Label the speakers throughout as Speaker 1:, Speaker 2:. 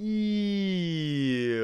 Speaker 1: Yo,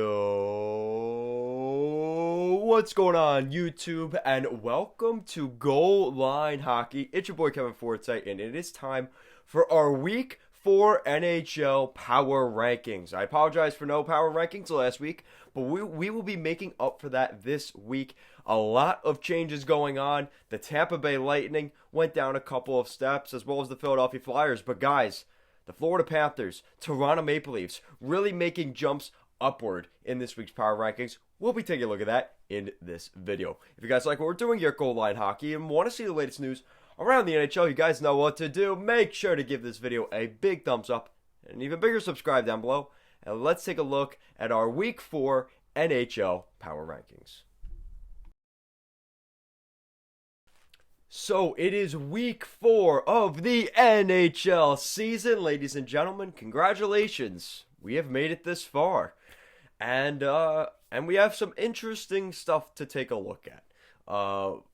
Speaker 1: what's going on, YouTube? And welcome to Goal Line Hockey. It's your boy Kevin Forsythe, and it is time for our Week 4 NHL Power Rankings. I apologize for no Power Rankings last week, but we will be making up for that this week. A lot of changes going on. The Tampa Bay Lightning went down a couple of steps, as well as the Philadelphia Flyers. But guys, the Florida Panthers, Toronto Maple Leafs, really making jumps upward in this week's Power Rankings. We'll be taking a look at that in this video. If you guys like what we're doing here at Goal Line Hockey and want to see the latest news around the NHL, you guys know what to do. Make sure to give this video a big thumbs up and an even bigger subscribe down below. And let's take a look at our Week 4 NHL Power Rankings. So it is Week 4 of the NHL season, ladies and gentlemen. Congratulations, we have made it this far, and we have some interesting stuff to take a look at.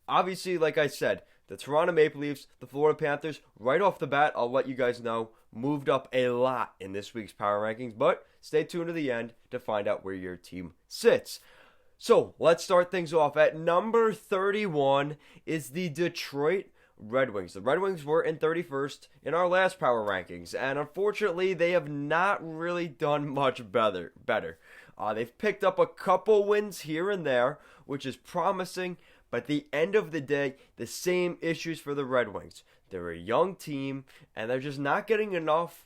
Speaker 1: Obviously, like I said, the Toronto Maple Leafs, the Florida Panthers, right off the bat, I'll let you guys know, moved up a lot in this week's Power Rankings. But stay tuned to the end to find out where your team sits. So, let's start things off. At number 31 is the Detroit Red Wings. The Red Wings were in 31st in our last Power Rankings, and unfortunately, they have not really done much better. They've picked up a couple wins here and there, which is promising, but at the end of the day, the same issues for the Red Wings. They're a young team, and they're just not getting enough.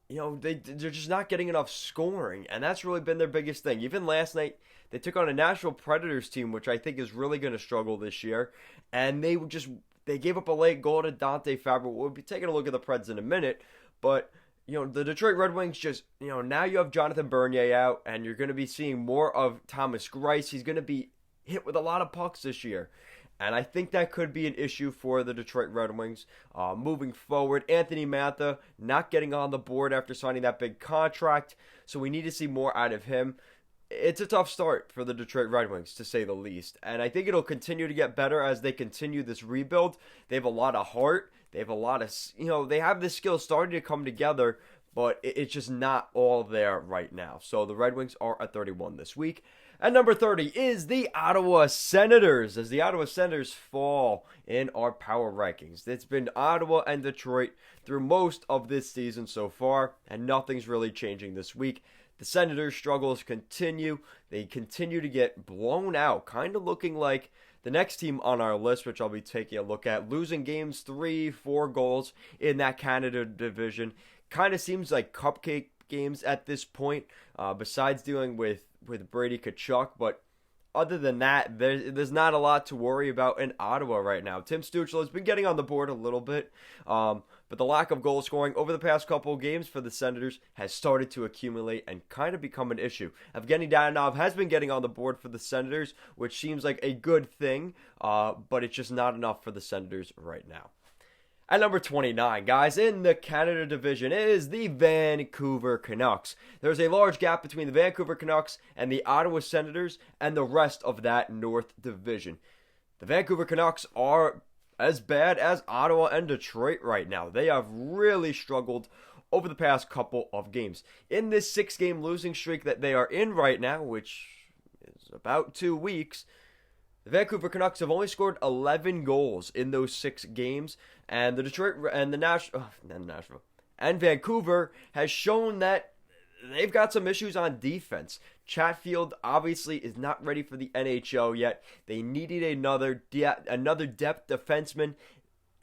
Speaker 1: They're just not getting enough scoring, and that's really been their biggest thing. Even last night, they took on a Nashville Predators team, which I think is really going to struggle this year, and they gave up a late goal to Dante Fabro. We'll be taking a look at the Preds in a minute, but the Detroit Red Wings just, now you have Jonathan Bernier out, and you're going to be seeing more of Thomas Greiss. He's going to be hit with a lot of pucks this year. And I think that could be an issue for the Detroit Red Wings moving forward. Anthony Mantha not getting on the board after signing that big contract, so we need to see more out of him. It's a tough start for the Detroit Red Wings, to say the least. And I think it'll continue to get better as they continue this rebuild. They have a lot of heart. They have a lot of, they have the skills starting to come together, but it's just not all there right now. So the Red Wings are at 31 this week. At number 30 is the Ottawa Senators, as the Ottawa Senators fall in our power rankings. It's been Ottawa and Detroit through most of this season so far, and nothing's really changing this week. The Senators' struggles continue. They continue to get blown out, kind of looking like the next team on our list, which I'll be taking a look at, losing games 3-4 goals in that Canada division. Kind of seems like cupcake games at this point, besides dealing with Brady Tkachuk, but other than that, there's not a lot to worry about in Ottawa right now. Tim Stützle has been getting on the board a little bit, but the lack of goal scoring over the past couple of games for the Senators has started to accumulate and kind of become an issue. Evgeny Dadonov has been getting on the board for the Senators, which seems like a good thing, but it's just not enough for the Senators right now. At number 29, guys, in the Canada division is the Vancouver Canucks. There's a large gap between the Vancouver Canucks and the Ottawa Senators and the rest of that North division. The Vancouver Canucks are as bad as Ottawa and Detroit right now. They have really struggled over the past couple of games. In this 6-game losing streak that they are in right now, which is about 2 weeks, the Vancouver Canucks have only scored 11 goals in those 6 games, and the Detroit and Nashville and Vancouver has shown that they've got some issues on defense. Chatfield obviously is not ready for the NHL yet. They needed another depth defenseman, and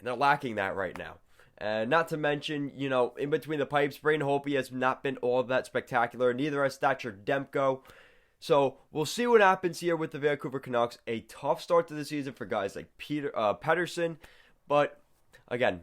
Speaker 1: they're lacking that right now. And not to mention, in between the pipes, Braden Holtby has not been all that spectacular. Neither has Thatcher Demko. So we'll see what happens here with the Vancouver Canucks. A tough start to the season for guys like Pettersson, but again,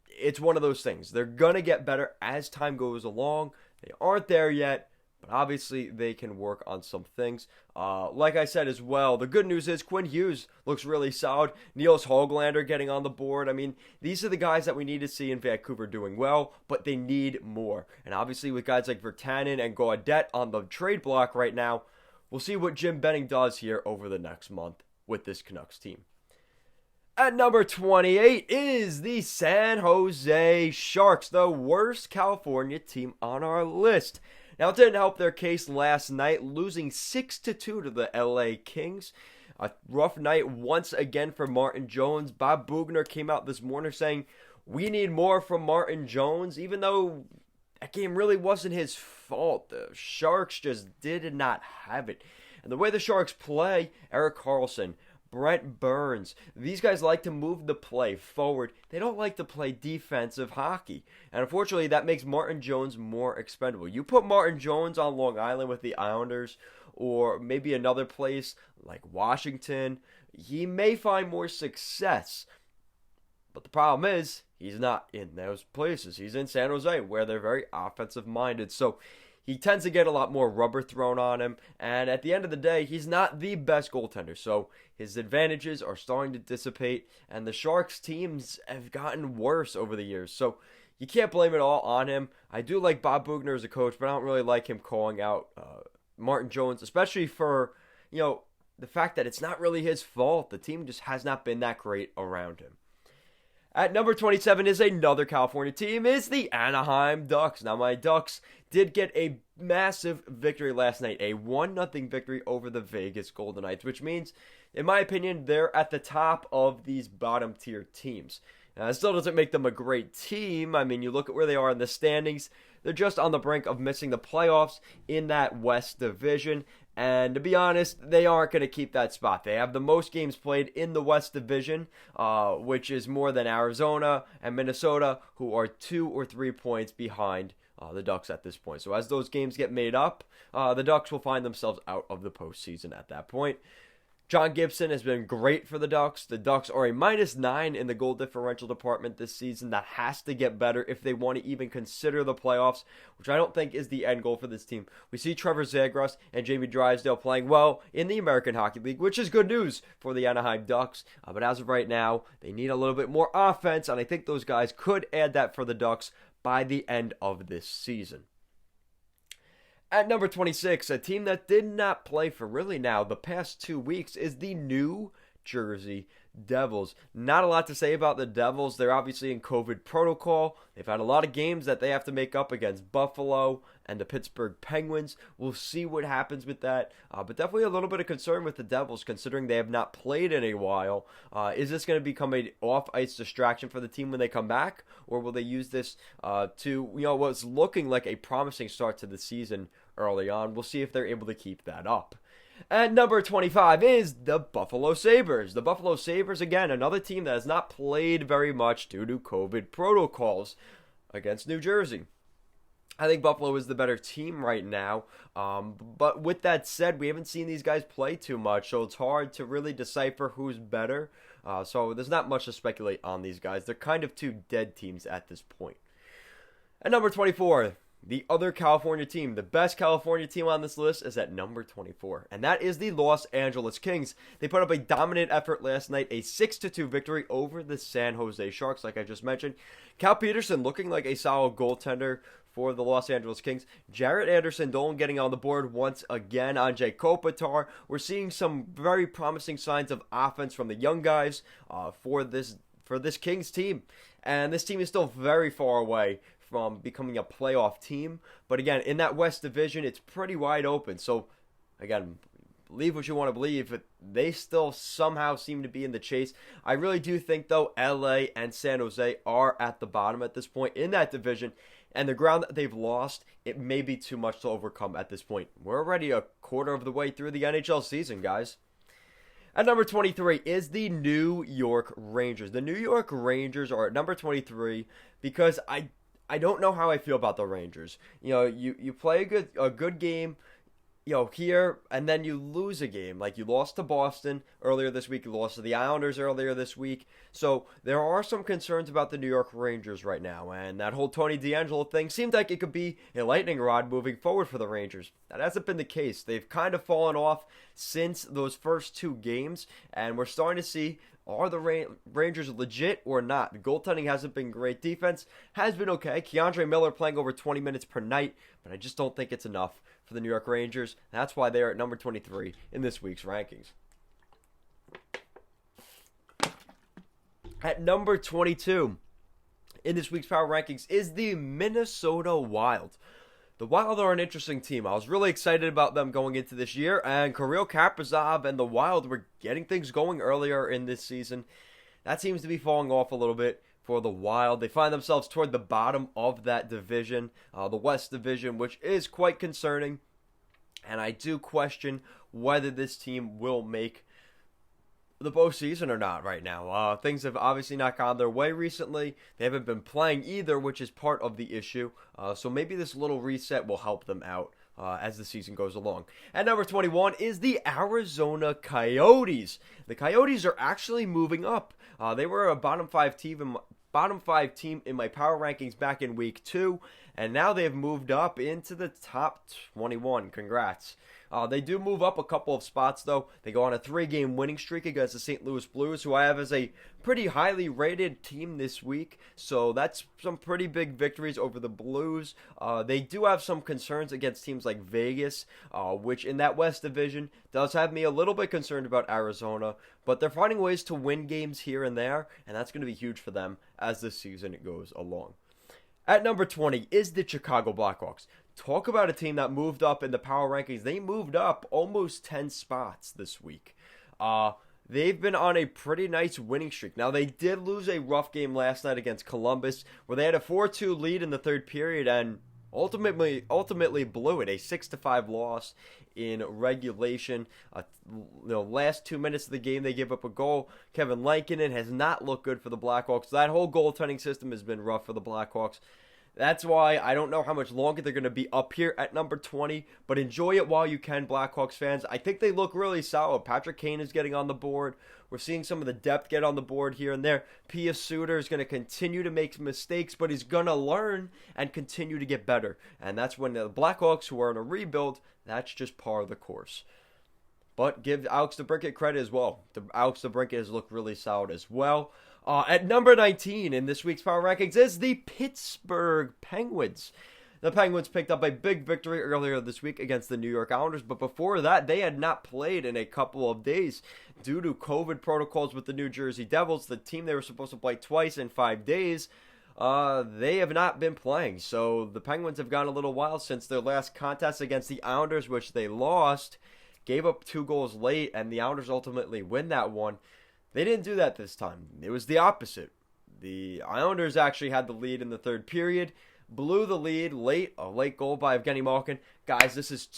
Speaker 1: it's one of those things. They're going to get better as time goes along. They aren't there yet, but obviously they can work on some things. Like I said as well, the good news is Quinn Hughes looks really solid. Niels Höglander getting on the board. I mean, these are the guys that we need to see in Vancouver doing well, but they need more. And obviously with guys like Virtanen and Gaudette on the trade block right now, we'll see what Jim Benning does here over the next month with this Canucks team. At number 28 is the San Jose Sharks, the worst California team on our list. Now, it didn't help their case last night, losing 6-2 to the LA Kings. A rough night once again for Martin Jones. Bob Boughner came out this morning saying, we need more from Martin Jones, even though that game really wasn't his fault. The Sharks just did not have it. And the way the Sharks play, Erik Karlsson, Brent Burns, these guys like to move the play forward. They don't like to play defensive hockey. And unfortunately, that makes Martin Jones more expendable. You put Martin Jones on Long Island with the Islanders, or maybe another place like Washington, he may find more success. But the problem is, he's not in those places. He's in San Jose, where they're very offensive-minded. So he tends to get a lot more rubber thrown on him. And at the end of the day, he's not the best goaltender. So his advantages are starting to dissipate. And the Sharks teams have gotten worse over the years. So you can't blame it all on him. I do like Bob Boughner as a coach, but I don't really like him calling out Martin Jones, especially for, the fact that it's not really his fault. The team just has not been that great around him. At number 27 is another California team, is the Anaheim Ducks. Now, my Ducks did get a massive victory last night, a 1-0 victory over the Vegas Golden Knights, which means, in my opinion, they're at the top of these bottom-tier teams. Now, it still doesn't make them a great team. I mean, you look at where they are in the standings. They're just on the brink of missing the playoffs in that West Division. And to be honest, they aren't going to keep that spot. They have the most games played in the West Division, which is more than Arizona and Minnesota, who are 2 or 3 points behind the Ducks at this point. So as those games get made up, the Ducks will find themselves out of the postseason at that point. John Gibson has been great for the Ducks. The Ducks are a -9 in the goal differential department this season. That has to get better if they want to even consider the playoffs, which I don't think is the end goal for this team. We see Trevor Zegras and Jamie Drysdale playing well in the American Hockey League, which is good news for the Anaheim Ducks. But as of right now, they need a little bit more offense, and I think those guys could add that for the Ducks by the end of this season. At number 26, a team that did not play for really now the past 2 weeks is the New Jersey Devils. Not a lot to say about the Devils. They're obviously in COVID protocol. They've had a lot of games that they have to make up against Buffalo and the Pittsburgh Penguins. We'll see what happens with that. But definitely a little bit of concern with the Devils considering they have not played in a while. Is this going to become an off-ice distraction for the team when they come back? Or will they use this to, what's looking like a promising start to the season early on? We'll see if they're able to keep that up. At number 25 is the Buffalo Sabres. The Buffalo Sabres, again, another team that has not played very much due to COVID protocols against New Jersey. I think Buffalo is the better team right now. But with that said, we haven't seen these guys play too much, so it's hard to really decipher who's better. So there's not much to speculate on these guys. They're kind of two dead teams at this point. At number 24, the other California team, the best California team on this list, is at number 24, and that is the Los Angeles Kings. They put up a dominant effort last night, a 6-2 victory over the San Jose Sharks, like I just mentioned. Cal Peterson looking like a solid goaltender for the Los Angeles Kings. Jared Anderson-Dolan getting on the board once again. Anze Kopitar. We're seeing some very promising signs of offense from the young guys for this Kings team, and this team is still very far away from becoming a playoff team. But again, in that West Division, it's pretty wide open. So again, believe what you want to believe, but they still somehow seem to be in the chase. I really do think, though, LA and San Jose are at the bottom at this point in that division. And the ground that they've lost, it may be too much to overcome at this point. We're already a quarter of the way through the NHL season, guys. At number 23 is the New York Rangers. The New York Rangers are at number 23 because I don't know how I feel about the Rangers. You play a good game, here, and then you lose a game. Like you lost to Boston earlier this week, you lost to the Islanders earlier this week. So there are some concerns about the New York Rangers right now, and that whole Tony DeAngelo thing seemed like it could be a lightning rod moving forward for the Rangers. That hasn't been the case. They've kind of fallen off since those first 2 games, and we're starting to see, are the Rangers legit or not? The goaltending hasn't been great. Defense has been okay. Keandre Miller playing over 20 minutes per night, but I just don't think it's enough for the New York Rangers. That's why they are at number 23 in this week's rankings. At number 22 in this week's power rankings is the Minnesota Wild. The Wild are an interesting team. I was really excited about them going into this year, and Kirill Kaprizov and the Wild were getting things going earlier in this season. That seems to be falling off a little bit for the Wild. They find themselves toward the bottom of that division, the West Division, which is quite concerning. And I do question whether this team will make the postseason or not right now. Things have obviously not gone their way recently. They haven't been playing either, which is part of the issue. So maybe this little reset will help them out as the season goes along. At number 21 is the Arizona Coyotes. The Coyotes are actually moving up. They were a bottom five team in my power rankings back in week 2, and now they've moved up into the top 21. Congrats. They do move up a couple of spots, though. They go on a 3-game winning streak against the St. Louis Blues, who I have as a pretty highly rated team this week. So that's some pretty big victories over the Blues. They do have some concerns against teams like Vegas, which in that West Division does have me a little bit concerned about Arizona. But they're finding ways to win games here and there, and that's going to be huge for them as the season goes along. At number 20 is the Chicago Blackhawks. Talk about a team that moved up in the power rankings. They moved up almost 10 spots this week. They've been on a pretty nice winning streak. Now, they did lose a rough game last night against Columbus, where they had a 4-2 lead in the third period and ultimately blew it. A 6-5 loss in regulation. Last 2 minutes of the game, they give up a goal. Kevin Lankinen has not looked good for the Blackhawks. That whole goaltending system has been rough for the Blackhawks. That's why I don't know how much longer they're going to be up here at number 20, but enjoy it while you can, Blackhawks fans. I think they look really solid. Patrick Kane is getting on the board. We're seeing some of the depth get on the board here and there. Pia Suter is going to continue to make mistakes, but he's going to learn and continue to get better. And that's when the Blackhawks, who are in a rebuild, that's just par of the course. But give Alex DeBrincat credit as well. Alex DeBrincat has looked really solid as well. At number 19 in this week's power rankings is the Pittsburgh Penguins. The Penguins picked up a big victory earlier this week against the New York Islanders, but before that, they had not played in a couple of days due to COVID protocols with the New Jersey Devils, the team they were supposed to play twice in 5 days. They have not been playing, so the Penguins have gone a little while since their last contest against the Islanders, which they lost, gave up 2 goals late, and the Islanders ultimately win that one. They didn't do that this time. It was the opposite. The Islanders actually had the lead in the third period, blew the lead late, a late goal by Evgeny Malkin. Guys, this is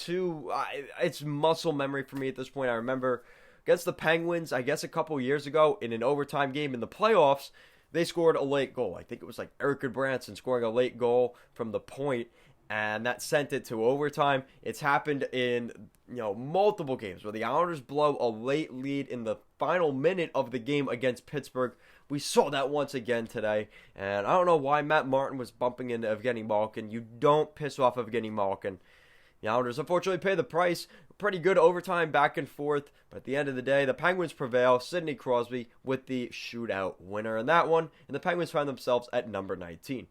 Speaker 1: it's muscle memory for me at this point. I remember against the Penguins, I guess a couple years ago, in an overtime game in the playoffs, they scored a late goal. I think it was like Eric Branson scoring a late goal from the point, and that sent it to overtime. It's happened in multiple games where the Islanders blow a late lead in the final minute of the game against Pittsburgh. We saw that once again today, and I don't know why Matt Martin was bumping into Evgeny Malkin. You don't piss off Evgeny Malkin. The Islanders unfortunately pay the price. Pretty good overtime back and forth, but at the end of the day, the Penguins prevail. Sidney Crosby with the shootout winner in that one, and the Penguins find themselves at number 19.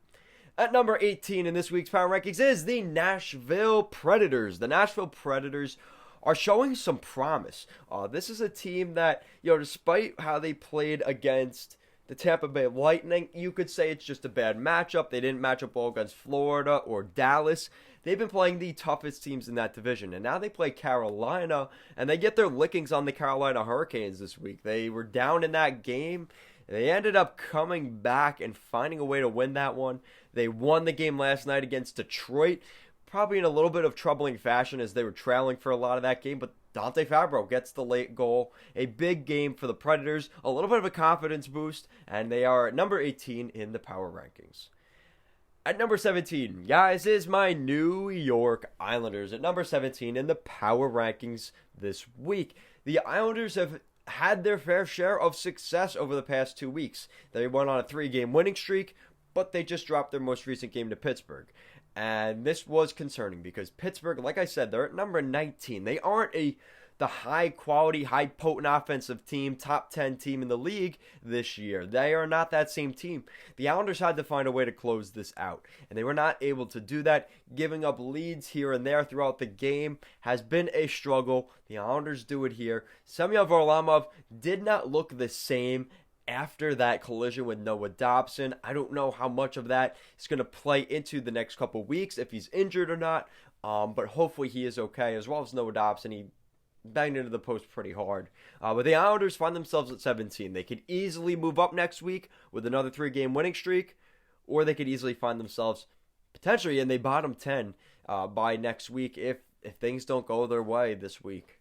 Speaker 1: At number 18 in this week's power rankings is the Nashville Predators. The Nashville Predators are showing some promise. This is a team that, despite how they played against the Tampa Bay Lightning, you could say it's just a bad matchup. They didn't match up well against Florida or Dallas. They've been playing the toughest teams in that division, and now they play Carolina, and they get their lickings on the Carolina Hurricanes this week. They were down in that game. They ended up coming back and finding a way to win that one. They won the game last night against Detroit, probably in a little bit of troubling fashion as they were trailing for a lot of that game, but Dante Fabro gets the late goal. A big game for the Predators, a little bit of a confidence boost, and they are at number 18 in the power rankings. At number 17, guys, is my New York Islanders. At number 17 in the power rankings this week. The Islanders have had their fair share of success over the past 2 weeks. They went on a 3-game winning streak, but they just dropped their most recent game to Pittsburgh. And this was concerning because Pittsburgh, like I said, they're at number 19. They aren't the high-quality, high-potent offensive team, top 10 team in the league this year. They are not that same team. The Islanders had to find a way to close this out, and they were not able to do that. Giving up leads here and there throughout the game has been a struggle. The Islanders do it here. Semyon Varlamov did not look the same after that collision with Noah Dobson. I don't know how much of that is going to play into the next couple weeks, if he's injured or not, but hopefully he is okay, as well as Noah Dobson. He banged into the post pretty hard. But the Islanders find themselves at 17. They could easily move up next week with another 3-game winning streak, or they could easily find themselves potentially in the bottom 10 by next week if things don't go their way this week.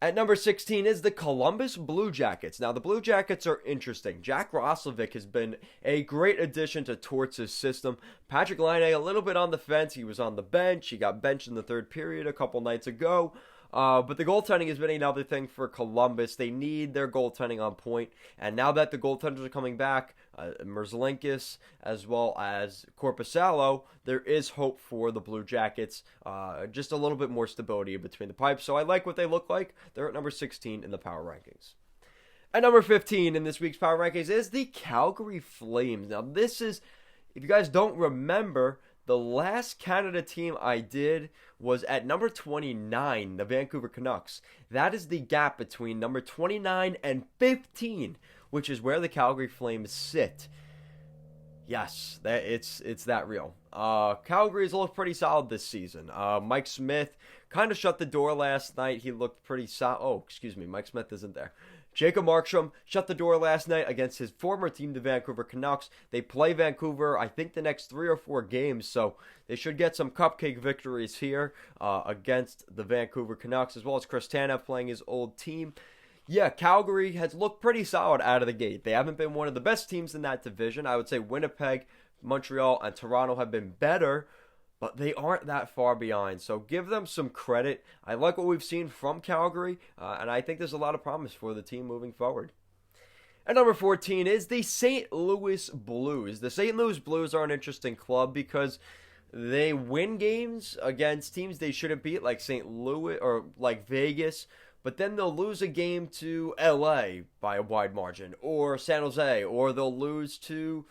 Speaker 1: At number 16 is the Columbus Blue Jackets. Now, the Blue Jackets are interesting. Jack Roslovic has been a great addition to Torts' system. Patrick Laine, a little bit on the fence. He was on the bench. He got benched in the third period a couple nights ago. But the goaltending has been another thing for Columbus. They need their goaltending on point. And now that the goaltenders are coming back, Merzlikins as well as Korpisalo, there is hope for the Blue Jackets. Just a little bit more stability between the pipes. So I like what they look like. They're at number 16 in the power rankings. At number 15 in this week's power rankings is the Calgary Flames. Now this is, if you guys don't remember, the last Canada team I did was at number 29, the Vancouver Canucks. That is the gap between number 29 and 15, which is where the Calgary Flames sit. Yes, it's that real. Calgary's looked pretty solid this season. Mike Smith kind of shut the door last night. He looked pretty solid. Oh, excuse me, Mike Smith isn't there. Jacob Markstrom shut the door last night against his former team, the Vancouver Canucks. They play Vancouver, I think, the next 3 or 4 games, so they should get some cupcake victories here against the Vancouver Canucks, as well as Chris Tanev playing his old team. Yeah, Calgary has looked pretty solid out of the gate. They haven't been one of the best teams in that division. I would say Winnipeg, Montreal, and Toronto have been better, but they aren't that far behind. So give them some credit. I like what we've seen from Calgary, and I think there's a lot of promise for the team moving forward. At number 14 is the St. Louis Blues. The St. Louis Blues are an interesting club because they win games against teams they shouldn't beat, like St. Louis or like Vegas, but then they'll lose a game to LA by a wide margin, or San Jose, or they'll lose to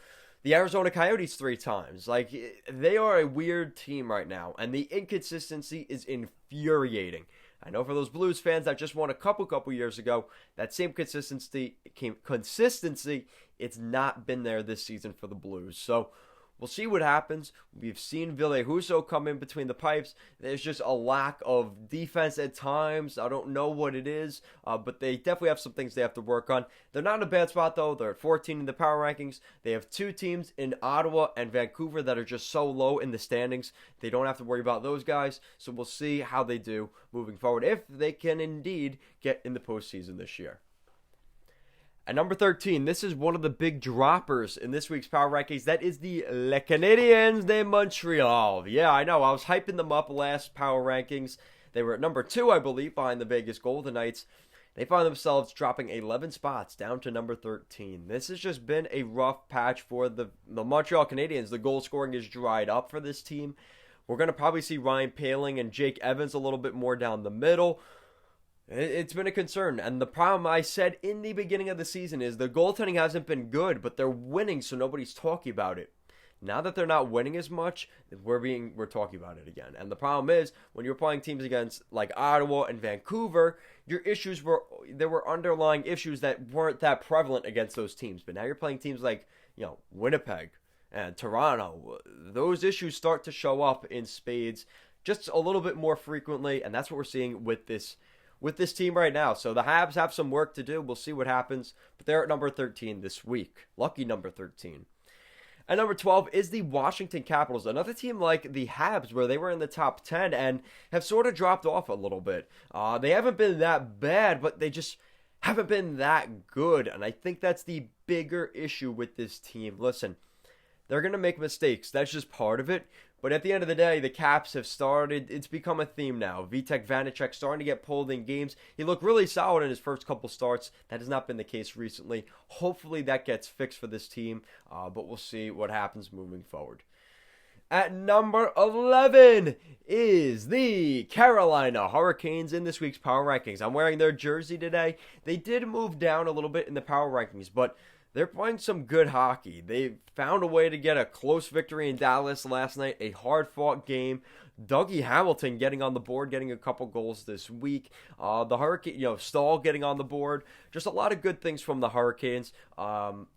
Speaker 1: the Arizona Coyotes 3 times. Like, they are a weird team right now, and the inconsistency is infuriating. I know for those Blues fans that just won a couple years ago, that same consistency, it's not been there this season for the Blues. So we'll see what happens. We've seen Ville Husso come in between the pipes. There's just a lack of defense at times. I don't know what it is, but they definitely have some things they have to work on. They're not in a bad spot, though. They're at 14 in the power rankings. They have 2 teams in Ottawa and Vancouver that are just so low in the standings. They don't have to worry about those guys, so we'll see how they do moving forward, if they can indeed get in the postseason this year. At number 13, this is one of the big droppers in this week's power rankings. That is the Les Canadiens de Montreal. Yeah, I know. I was hyping them up last power rankings. They were at number 2, I believe, behind the Vegas Golden Knights. They find themselves dropping 11 spots down to number 13. This has just been a rough patch for the Montreal Canadiens. The goal scoring is dried up for this team. We're going to probably see Ryan Poehling and Jake Evans a little bit more down the middle. It's been a concern, and the problem I said in the beginning of the season is the goaltending hasn't been good, but they're winning, so nobody's talking about it. Now that they're not winning as much, we're talking about it again. And the problem is, when you're playing teams against like Ottawa and Vancouver, your issues there were underlying issues that weren't that prevalent against those teams. But now you're playing teams like, Winnipeg and Toronto. Those issues start to show up in spades just a little bit more frequently, and that's what we're seeing with this team right now. So the Habs have some work to do. We'll see what happens. But they're at number 13 this week. Lucky number 13. At number 12 is the Washington Capitals. Another team like the Habs, where they were in the top 10 and have sort of dropped off a little bit. They haven't been that bad, but they just haven't been that good. And I think that's the bigger issue with this team. Listen, they're going to make mistakes. That's just part of it. But at the end of the day, the Caps have started, it's become a theme now. Vitek Vanacek starting to get pulled in games. He looked really solid in his first couple starts. That has not been the case recently. Hopefully that gets fixed for this team, but we'll see what happens moving forward. At number 11 is the Carolina Hurricanes in this week's power rankings. I'm wearing their jersey today. They did move down a little bit in the power rankings, but they're playing some good hockey. They found a way to get a close victory in Dallas last night, a hard-fought game. Dougie Hamilton getting on the board, getting a couple goals this week. The Hurricane, Stahl getting on the board. Just a lot of good things from the Hurricanes.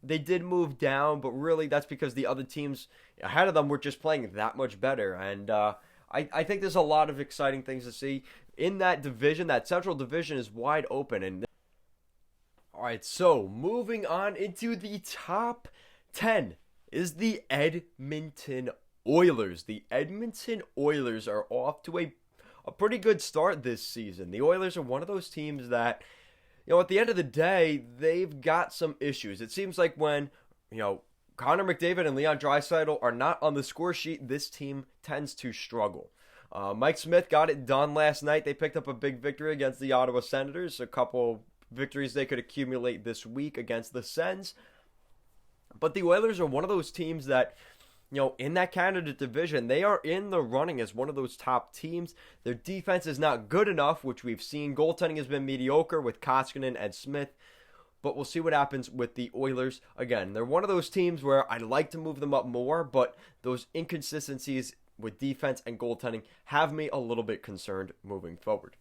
Speaker 1: They did move down, but really that's because the other teams ahead of them were just playing that much better. And I think there's a lot of exciting things to see in that division. That Central Division is wide open. And all right, so moving on into the top 10 is the Edmonton Oilers. The Edmonton Oilers are off to a pretty good start this season. The Oilers are one of those teams that, at the end of the day, they've got some issues. It seems like when, Connor McDavid and Leon Draisaitl are not on the score sheet, this team tends to struggle. Mike Smith got it done last night. They picked up a big victory against the Ottawa Senators. A couple victories they could accumulate this week against the Sens. But the Oilers are one of those teams that, in that Canada division, they are in the running as one of those top teams. Their defense is not good enough, which we've seen. Goaltending has been mediocre with Koskinen and Smith. But we'll see what happens with the Oilers. Again, they're one of those teams where I'd like to move them up more, but those inconsistencies with defense and goaltending have me a little bit concerned moving forward.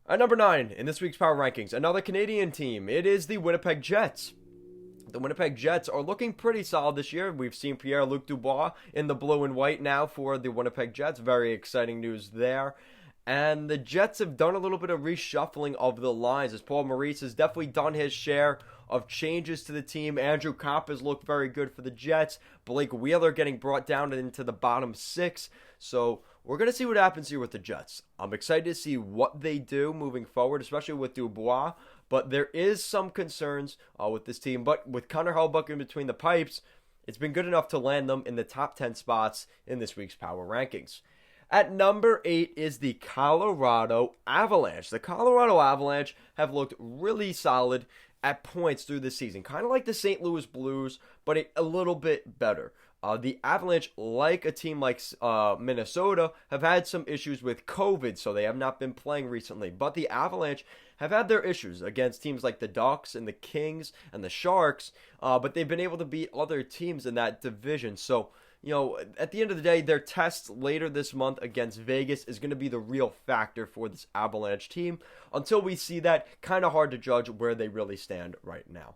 Speaker 1: At number 9 in this week's Power Rankings, another Canadian team. It is the Winnipeg Jets. The Winnipeg Jets are looking pretty solid this year. We've seen Pierre-Luc Dubois in the blue and white now for the Winnipeg Jets. Very exciting news there. And the Jets have done a little bit of reshuffling of the lines as Paul Maurice has definitely done his share of changes to the team. Andrew Kopp has looked very good for the Jets. Blake Wheeler getting brought down into the bottom 6. So we're going to see what happens here with the Jets. I'm excited to see what they do moving forward, especially with Dubois. But there is some concerns with this team. But with Connor Hellebuyck in between the pipes, it's been good enough to land them in the top 10 spots in this week's Power Rankings. At number 8 is the Colorado Avalanche. The Colorado Avalanche have looked really solid at points through the season. Kind of like the St. Louis Blues, but a little bit better. The Avalanche, like a team like Minnesota, have had some issues with COVID, so they have not been playing recently. But the Avalanche have had their issues against teams like the Ducks and the Kings and the Sharks, but they've been able to beat other teams in that division. So, at the end of the day, their test later this month against Vegas is going to be the real factor for this Avalanche team. Until we see that, kind of hard to judge where they really stand right now.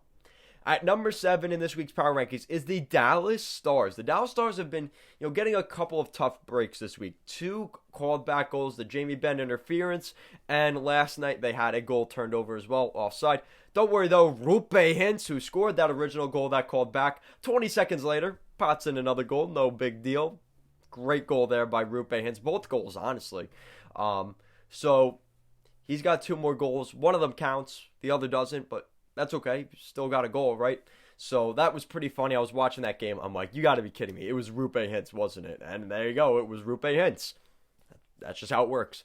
Speaker 1: At number 7 in this week's Power Rankings is the Dallas Stars. The Dallas Stars have been, getting a couple of tough breaks this week. 2 called back goals, the Jamie Benn interference, and last night they had a goal turned over as well, offside. Don't worry though, Rupe Hintz, who scored that original goal that called back, 20 seconds later, pots in another goal, no big deal. Great goal there by Rupe Hintz, both goals, honestly. So he's got 2 more goals. One of them counts, the other doesn't, but that's okay. Still got a goal, right? So that was pretty funny. I was watching that game. I'm like, you got to be kidding me. It was Rupe Hintz, wasn't it? And there you go. It was Rupe Hintz. That's just how it works.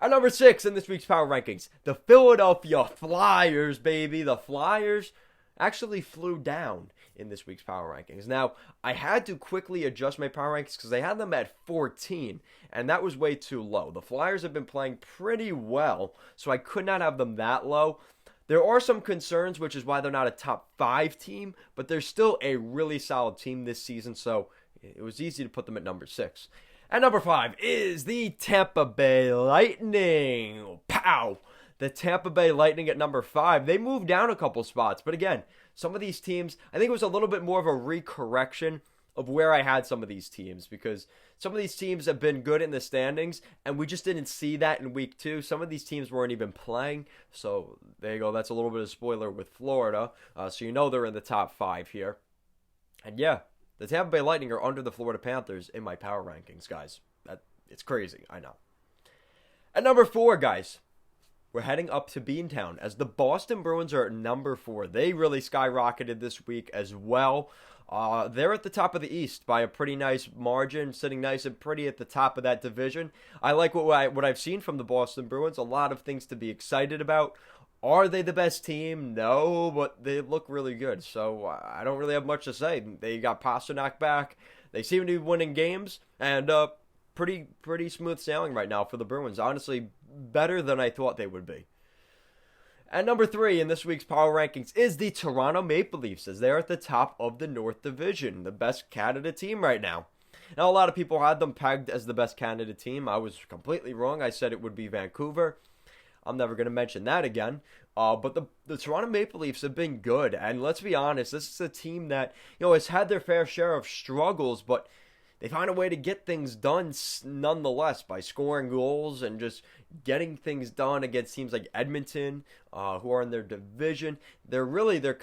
Speaker 1: At number 6 in this week's Power Rankings, the Philadelphia Flyers, baby. The Flyers actually flew down in this week's Power Rankings. Now, I had to quickly adjust my Power Rankings because I had them at 14, and that was way too low. The Flyers have been playing pretty well, so I could not have them that low. There are some concerns, which is why they're not a top 5 team, but they're still a really solid team this season, so it was easy to put them at number 6. At number 5 is the Tampa Bay Lightning. Pow! The Tampa Bay Lightning at number 5. They moved down a couple spots, but again, some of these teams, I think it was a little bit more of a recorrection of where I had some of these teams, because some of these teams have been good in the standings, and we just didn't see that in week 2. Some of these teams weren't even playing, so there you go. That's a little bit of spoiler with Florida, so they're in the top 5 here. And yeah, the Tampa Bay Lightning are under the Florida Panthers in my power rankings, guys. It's crazy, I know. At number 4, guys, we're heading up to Beantown as the Boston Bruins are at number 4. They really skyrocketed this week as well. They're at the top of the East by a pretty nice margin, sitting nice and pretty at the top of that division. I like what I've seen from the Boston Bruins. A lot of things to be excited about. Are they the best team? No, but they look really good. So I don't really have much to say. They got Pasternak back. They seem to be winning games, and pretty smooth sailing right now for the Bruins. Honestly, better than I thought they would be. At number 3 in this week's Power Rankings is the Toronto Maple Leafs, as they're at the top of the North Division, the best Canada team right now. Now, a lot of people had them pegged as the best Canada team. I was completely wrong. I said it would be Vancouver. I'm never going to mention that again. But the Toronto Maple Leafs have been good. And let's be honest, this is a team that, has had their fair share of struggles, but they find a way to get things done nonetheless by scoring goals and just getting things done against teams like Edmonton, who are in their division. They're really their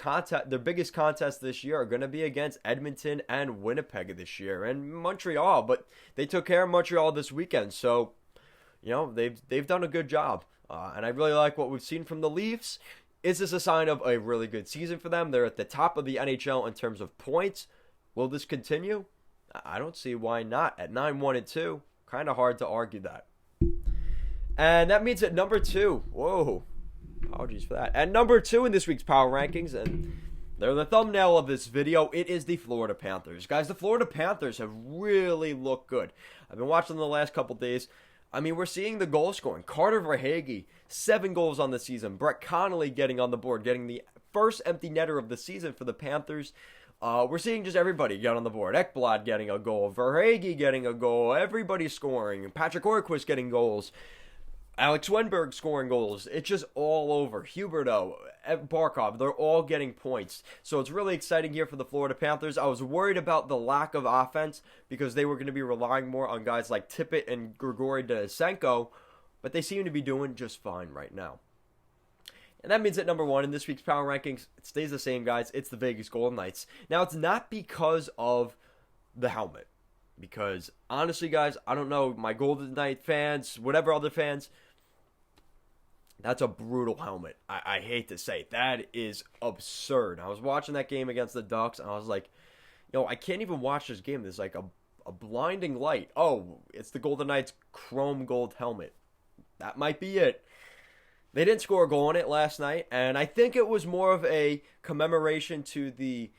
Speaker 1: biggest contest this year are going to be against Edmonton and Winnipeg this year and Montreal. But they took care of Montreal this weekend, so they've done a good job. And I really like what we've seen from the Leafs. Is this a sign of a really good season for them? They're at the top of the NHL in terms of points. Will this continue? I don't see why not. At 9-1-2, kind of hard to argue that. And that means at number 2, whoa, apologies for that. At number 2 in this week's Power Rankings, and they're the thumbnail of this video, it is the Florida Panthers. Guys, the Florida Panthers have really looked good. I've been watching them the last couple days. I mean, we're seeing the goal scoring. Carter Verhaeghe, 7 goals on the season. Brett Connolly getting on the board, getting the first empty netter of the season for the Panthers. We're seeing just everybody get on the board. Ekblad getting a goal. Verhaeghe getting a goal. Everybody scoring. Patrick Horquist getting goals. Alex Wenberg scoring goals. It's just all over. Huberdeau, Barkov, they're all getting points. So it's really exciting here for the Florida Panthers. I was worried about the lack of offense because they were going to be relying more on guys like Tippett and Grigory Denisenko, but they seem to be doing just fine right now. And that means at number 1 in this week's Power Rankings, it stays the same, guys. It's the Vegas Golden Knights. Now, it's not because of the helmet. Because, honestly, guys, I don't know, my Golden Knight fans, whatever other fans, that's a brutal helmet. I hate to say it. That is absurd. I was watching that game against the Ducks, and I was like, I can't even watch this game. There's like a blinding light. Oh, it's the Golden Knights chrome gold helmet. That might be it. They didn't score a goal on it last night, and I think it was more of a commemoration to the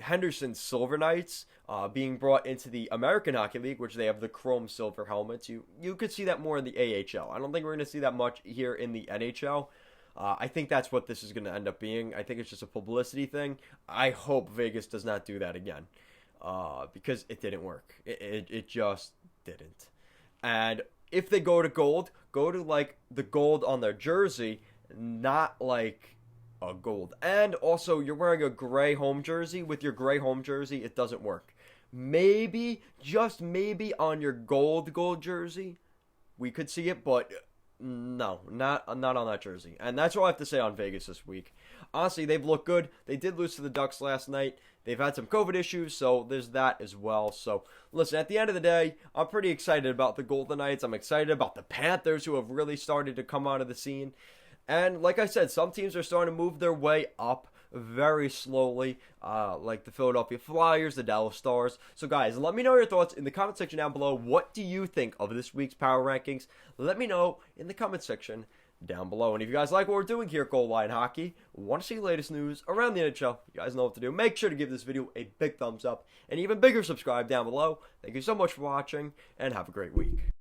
Speaker 1: Henderson Silver Knights being brought into the American Hockey League, which they have the chrome silver helmets. You could see that more in the AHL. I don't think we're going to see that much here in the NHL. I think that's what this is going to end up being. I think it's just a publicity thing. I hope Vegas does not do that again because it didn't work. It just didn't. And if they go to gold, go to like the gold on their jersey, not like a gold. And also, you're wearing a gray home jersey. With your gray home jersey, it doesn't work. Maybe, just maybe on your gold jersey, we could see it, but no, not on that jersey. And that's all I have to say on Vegas this week. Honestly, they've looked good. They did lose to the Ducks last night. They've had some COVID issues, so there's that as well. So, listen, at the end of the day, I'm pretty excited about the Golden Knights. I'm excited about the Panthers, who have really started to come out of the scene. And like I said, some teams are starting to move their way up very slowly, like the Philadelphia Flyers, the Dallas Stars. So guys, let me know your thoughts in the comment section down below. What do you think of this week's Power Rankings? Let me know in the comment section down below. And if you guys like what we're doing here at Goal Line Hockey, want to see the latest news around the NHL, you guys know what to do. Make sure to give this video a big thumbs up and even bigger subscribe down below. Thank you so much for watching, and have a great week.